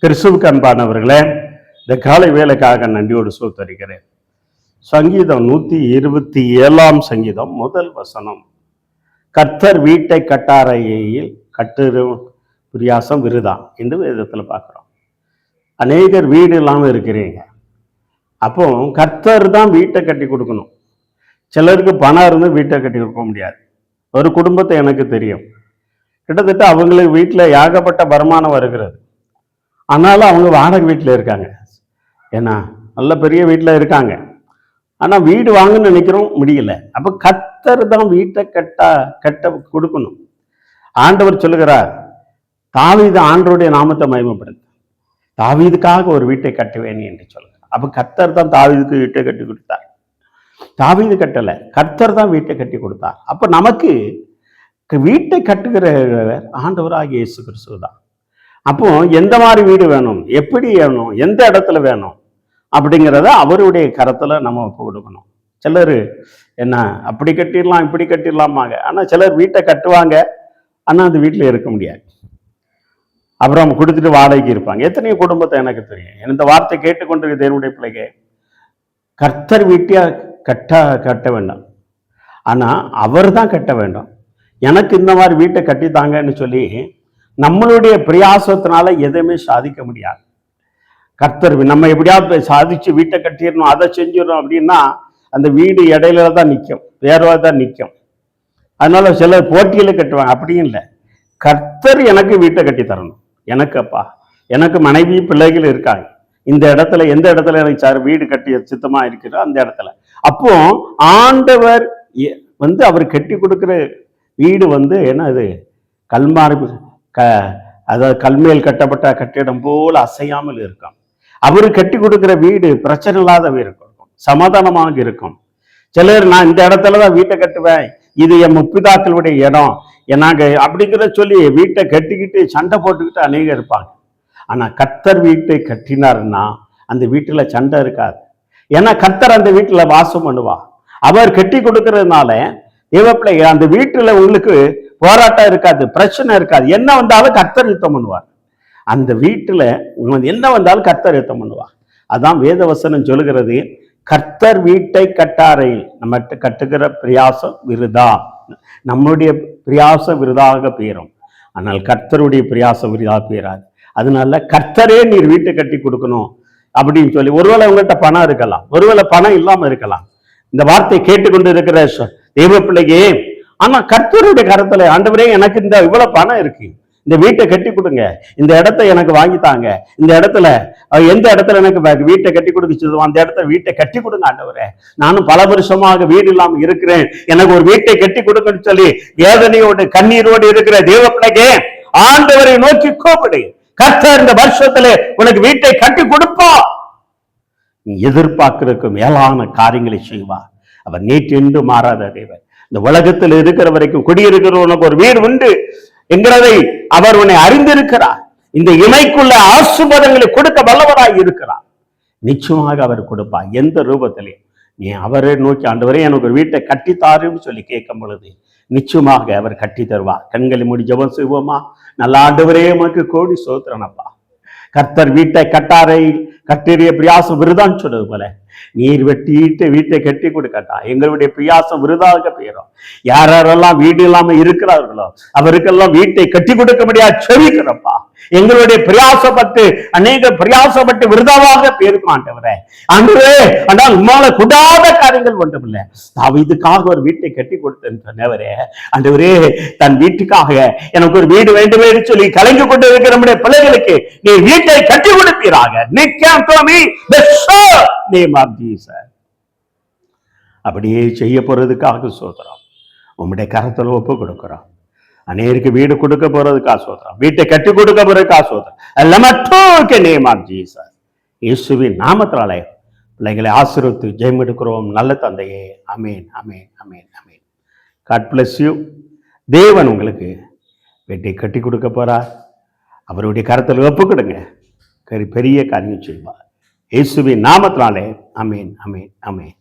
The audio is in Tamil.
கிறிஸ்துவுக்கு அன்பானவர்களே, இந்த காலை வேலைக்காக நன்றியோடு சோத்தரிக்கிறேன். சங்கீதம் 127 சங்கீதம் முதல் வசனம். கர்த்தர் வீட்டை கட்டாரையில் கட்டுறும் பிரியாசம் விருதான் என்று வேதத்தில் பார்க்குறோம். அநேகர் வீடு இல்லாமல் இருக்கிறீங்க. அப்போ கர்த்தர் தான் வீட்டை கட்டி கொடுக்கணும். சிலருக்கு பணம் இருந்து வீட்டை கட்டி கொடுக்க முடியாது. ஒரு குடும்பத்தை எனக்கு தெரியும். கிட்டத்தட்ட அவங்களுக்கு வீட்டில் ஏகப்பட்ட வருமானம் வருகிறது. ஆனாலும் அவங்க வாடகை வீட்டில் இருக்காங்க. ஏன்னா நல்ல பெரிய வீட்டில் இருக்காங்க. ஆனால் வீடு வாங்கன்னு நினைக்கிறோம், முடியல. அப்போ கர்த்தர் தான் வீட்டை கட்ட கொடுக்கணும். ஆண்டவர் சொல்லுகிறார், தாவீது ஆண்டவருடைய நாமத்தை மகிமைப்படுத்து, தாவீதுக்காக ஒரு வீட்டை கட்டுவேன் என்று சொல்லுகிறார். அப்போ கர்த்தர் தான் தாவீதுக்கு வீட்டை கட்டி கொடுத்தார். தாவீது கட்டலை, கர்த்தர் தான் வீட்டை கட்டி கொடுத்தார். அப்போ நமக்கு வீட்டை கட்டுகிற ஆண்டவராகிய இயேசு கிறிஸ்து தான். அப்போ எந்த மாதிரி வீடு வேணும், எப்படி வேணும், எந்த இடத்துல வேணும் அப்படிங்கிறத அவருடைய கரத்துல நம்ம ஒப்பு கொடுக்கணும். சிலர் என்ன அப்படி கட்டிடலாம் இப்படி கட்டிடலாமாங்க. ஆனால் சிலர் வீட்டை கட்டுவாங்க, ஆனால் அந்த வீட்டில் இருக்க முடியாது. அப்புறம் கொடுத்துட்டு வாடகைக்கு இருப்பாங்க. எத்தனையோ குடும்பத்தை எனக்கு தெரியும். இந்த வார்த்தை கேட்டுக்கொண்டிருக்க தேவனுடைய பிள்ளைங்க, கர்த்தர் வீட்டையா கட்ட வேண்டாம், ஆனால் அவர் தான் கட்ட வேண்டும். எனக்கு இந்த மாதிரி வீட்டை கட்டித்தாங்கன்னு சொல்லி நம்மளுடைய பிரயாசத்தினால எதுவுமே சாதிக்க முடியாது. கர்த்தர் நம்ம எப்படியாவது சாதிச்சு வீட்டை கட்டிடணும், அதை செஞ்சிடணும் அப்படின்னா அந்த வீடு இடையில தான் நிற்கும், வேறவா தான் நிற்கும். அதனால சிலர் போட்டியில கட்டுவாங்க. அப்படியும் இல்லை, கர்த்தர் எனக்கு வீட்டை கட்டி தரணும். எனக்கு அப்பா, எனக்கு மனைவி பிள்ளைகள் இருக்காங்க, இந்த இடத்துல எந்த இடத்துல எனக்கு சார் வீடு கட்டி சித்தமா இருக்கிறோ அந்த இடத்துல. அப்போ ஆண்டவர் அவர் கட்டி கொடுக்குற வீடு என்ன இது கல்மாரி அதாவது கல்மேல் கட்டப்பட்ட கட்டிடம் போல அசையாமல் இருக்கும். அவரு கட்டி கொடுக்கிற வீடு பிரச்சனை இல்லாத இருக்கும், சமாதானமாக இருக்கும். சிலர் நான் இந்த இடத்துலதான் வீட்டை கட்டுவேன், இது என் முப்பிதாக்களுடைய இடம் நாங்க அப்படிங்கிற சொல்லி வீட்டை கட்டிக்கிட்டு சண்டை போட்டுக்கிட்டு அநேகம் இருப்பாங்க. ஆனா கர்த்தர் வீட்டை கட்டினாருன்னா அந்த வீட்டுல சண்டை இருக்காது. ஏன்னா கர்த்தர் அந்த வீட்டுல வாசம் பண்ணுவா. அவர் கட்டி கொடுக்கறதுனால தேவப்பிள்ளை அந்த வீட்டுல உங்களுக்கு போராட்டம் இருக்காது, பிரச்சனை இருக்காது. என்ன வந்தாலும் கர்த்தர் யுத்தம் பண்ணுவார். அந்த வீட்டுல என்ன வந்தாலும் கர்த்தர் யுத்தம் பண்ணுவார். அதான் வேதவசனம் சொல்லுகிறது, கர்த்தர் வீட்டை கட்டாரையில் நம்ம கட்டுகிற பிரயாசம் விருதா. நம்முடைய பிரயாசம் விருதாக பெயரும், ஆனால் கர்த்தருடைய பிரயாசம் விருதாக பெயராது. அதனால கர்த்தரே நீர் வீட்டை கட்டி கொடுக்கணும் அப்படின்னு சொல்லி, ஒருவேளை உங்கள்கிட்ட பணம் இருக்கலாம், ஒருவேளை பணம் இல்லாம இருக்கலாம். இந்த வார்த்தை கேட்டுக்கொண்டு இருக்கிற தெய்வ பிள்ளையே, ஆனா கர்த்தருடைய கரத்துல, ஆண்டவரே எனக்கு இந்த இவ்வளவு பணம் இருக்கு, இந்த வீட்டை கட்டி கொடுங்க, இந்த இடத்த எனக்கு வாங்கித்தாங்க, இந்த இடத்துல எந்த இடத்துல எனக்கு வீட்டை கட்டி கொடுத்துச்சதோ அந்த இடத்துல வீட்டை கட்டி கொடுங்க ஆண்டவரே, நானும் பல வருஷமாக வீடு இல்லாம இருக்கிறேன், எனக்கு ஒரு வீட்டை கட்டி கொடுங்கன்னு சொல்லி வேதனையோடு கண்ணீரோடு இருக்கிற தேவ பிள்ளையே, ஆண்டவரை நோக்கி கூப்பிடு. கர்த்தர் இந்த வருஷத்துல உனக்கு வீட்டை கட்டி கொடுப்பா. நீ எதிர்பார்க்கிறதுக்கு மேலான காரியங்களை செய்வார். அவர் நேற்று என்று மாறாத தேவன். இந்த உலகத்தில் இருக்கிற வரைக்கும் குடியிருக்கிற உனக்கு ஒரு வீடு உண்டு என்கிறதை அவர் உன்னை அறிந்திருக்கிறார். இந்த இமைக்குள்ள ஆசீர்வாதங்களை கொடுக்க வல்லவராய் இருக்கிறார். நிச்சயமாக அவர் கொடுப்பார். எந்த ரூபத்திலே நீ அவரை நோக்கி, ஆண்டவரே எனக்கு ஒரு வீட்டை கட்டித்தாருன்னு சொல்லி கேட்கும் பொழுது நிச்சயமாக அவர் கட்டி தருவார். கண்களை மூடி ஜெபம் செய்வோமா? நல்ல ஆண்டவரே உமக்கு கோடி சோத்திரனப்பா. கர்த்தர் வீட்டை கட்டாரை கட்டிய பிரியாசம் விருதான்னு சொன்னது போல நீர் வெட்டிட்டு வீட்டை கட்டி கொடுக்கட்டா. எங்களுடைய பிரியாசம் விருதாக பெயரும். யாரெல்லாம் வீடு இல்லாம இருக்கிறார்களோ அவருக்கெல்லாம் வீட்டை கட்டி கொடுக்க முடியாது செவிக்கிறப்பா. எங்களுடைய பிரயாசப்பட்டு அநேக பிரயாசப்பட்டு விருதாவாக பேருக்கும் ஆண்டவரே. ஆண்டவரே, ஆனால் உம்மால கூடாத காரியங்கள் ஒன்றுமில்லை. தாவீதுக்காக ஒரு வீட்டை கட்டி கொடுத்தேன்னு சொன்னவரே, ஆண்டவரே தன் வீட்டுக்காக எனக்கு ஒரு வீடு வேண்டுமே சொல்லி கலங்கி கொண்டு இருக்கிற நம்முடைய பிள்ளைகளுக்கு நீ வீட்டை கட்டி கொடுப்பீராக. அப்படியே செய்ய போறதுக்காக சோதரம் உம்முடைய கரத்துல ஒப்பு கொடுக்கிறோம். அநேருக்கு வீடு கொடுக்க போறதுக்காக சோதரம், வீட்டை கட்டி கொடுக்க போறதுக்காக சோதரம். இயேசுவின் நாமத்தினாலே பிள்ளைகளை ஆசீர்வதித்து ஜெயம் எடுக்கிறோம் நல்ல தந்தையே. அமேன், அமேன், அமேன், அமேன். God bless you. தேவன் உங்களுக்கு வீட்டை கட்டி கொடுக்க போறார். அவருடைய கரத்தில் ஒப்பு கொடுங்க, பெரிய காரியம் செய்வார். இயேசுவின் நாமத்தினாலே. அமேன், அமேன், அமேன்.